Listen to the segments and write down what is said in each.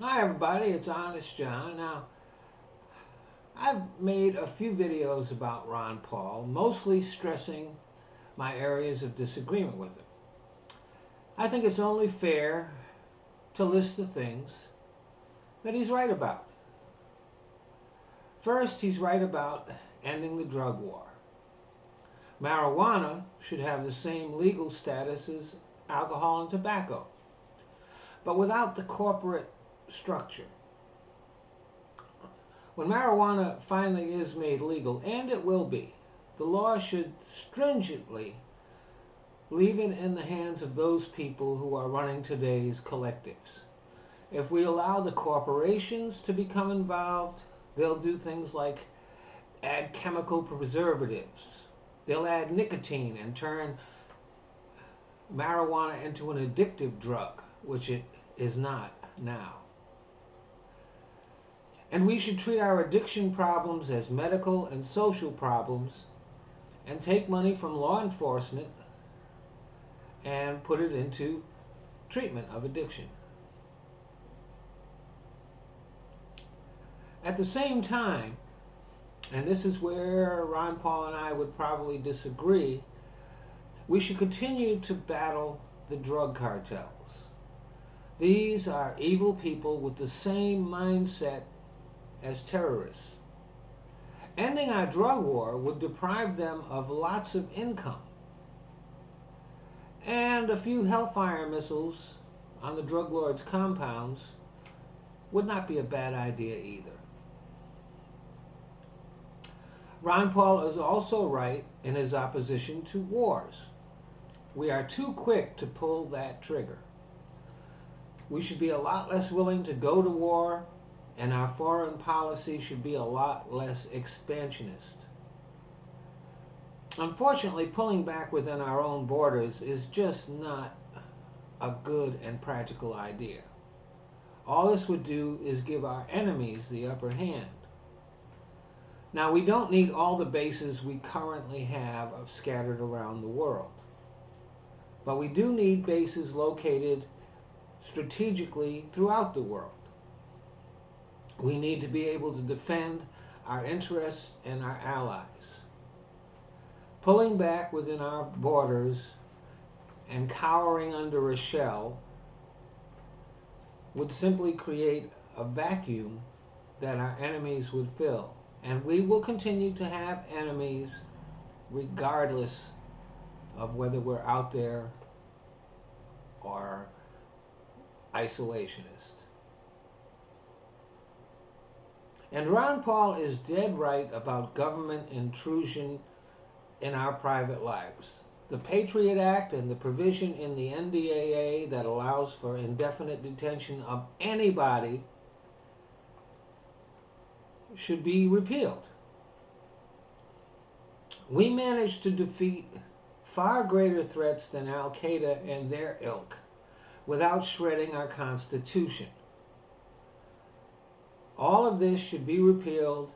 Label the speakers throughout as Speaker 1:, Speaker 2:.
Speaker 1: Hi everybody, it's Honest John. Now, I've made a few videos about Ron Paul, mostly stressing my areas of disagreement with him. I think it's only fair to list the things that he's right about. First, he's right about ending the drug war. Marijuana should have the same legal status as alcohol and tobacco, but without the corporate structure. When marijuana finally is made legal, and it will be, the law should stringently leave it in the hands of those people who are running today's collectives. If we allow the corporations to become involved, they'll do things like add chemical preservatives. They'll add nicotine and turn marijuana into an addictive drug, which it is not now. And we should treat our addiction problems as medical and social problems and take money from law enforcement and put it into treatment of addiction. At the same time, and this is where Ron Paul and I would probably disagree, we should continue to battle the drug cartels. These are evil people with the same mindset as terrorists. Ending our drug war would deprive them of lots of income. And a few Hellfire missiles on the drug lords' compounds would not be a bad idea either. Ron Paul is also right in his opposition to wars. We are too quick to pull that trigger. We should be a lot less willing to go to war, and our foreign policy should be a lot less expansionist. Unfortunately, pulling back within our own borders is just not a good and practical idea. All this would do is give our enemies the upper hand. Now, we don't need all the bases we currently have scattered around the world, but we do need bases located strategically throughout the world. We need to be able to defend our interests and our allies. Pulling back within our borders and cowering under a shell would simply create a vacuum that our enemies would fill. And we will continue to have enemies regardless of whether we're out there or isolationist. And Ron Paul is dead right about government intrusion in our private lives. The Patriot Act and the provision in the NDAA that allows for indefinite detention of anybody should be repealed. We managed to defeat far greater threats than Al-Qaeda and their ilk without shredding our Constitution. All of this should be repealed,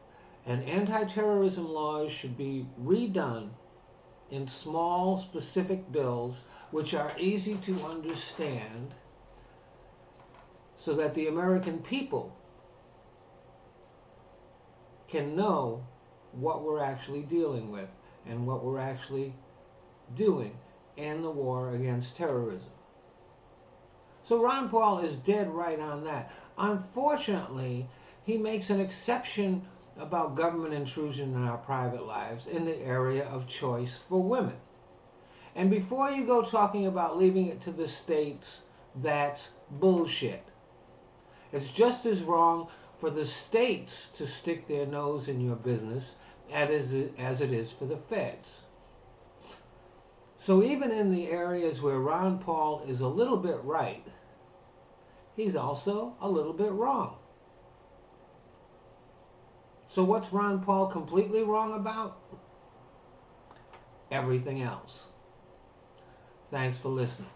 Speaker 1: and anti-terrorism laws should be redone in small, specific bills which are easy to understand so that the American people can know what we're actually dealing with and what we're actually doing in the war against terrorism. So Ron Paul is dead right on that. Unfortunately, he makes an exception about government intrusion in our private lives in the area of choice for women. And before you go talking about leaving it to the states, that's bullshit. It's just as wrong for the states to stick their nose in your business as it is for the feds. So even in the areas where Ron Paul is a little bit right, he's also a little bit wrong. So what's Ron Paul completely wrong about? Everything else. Thanks for listening.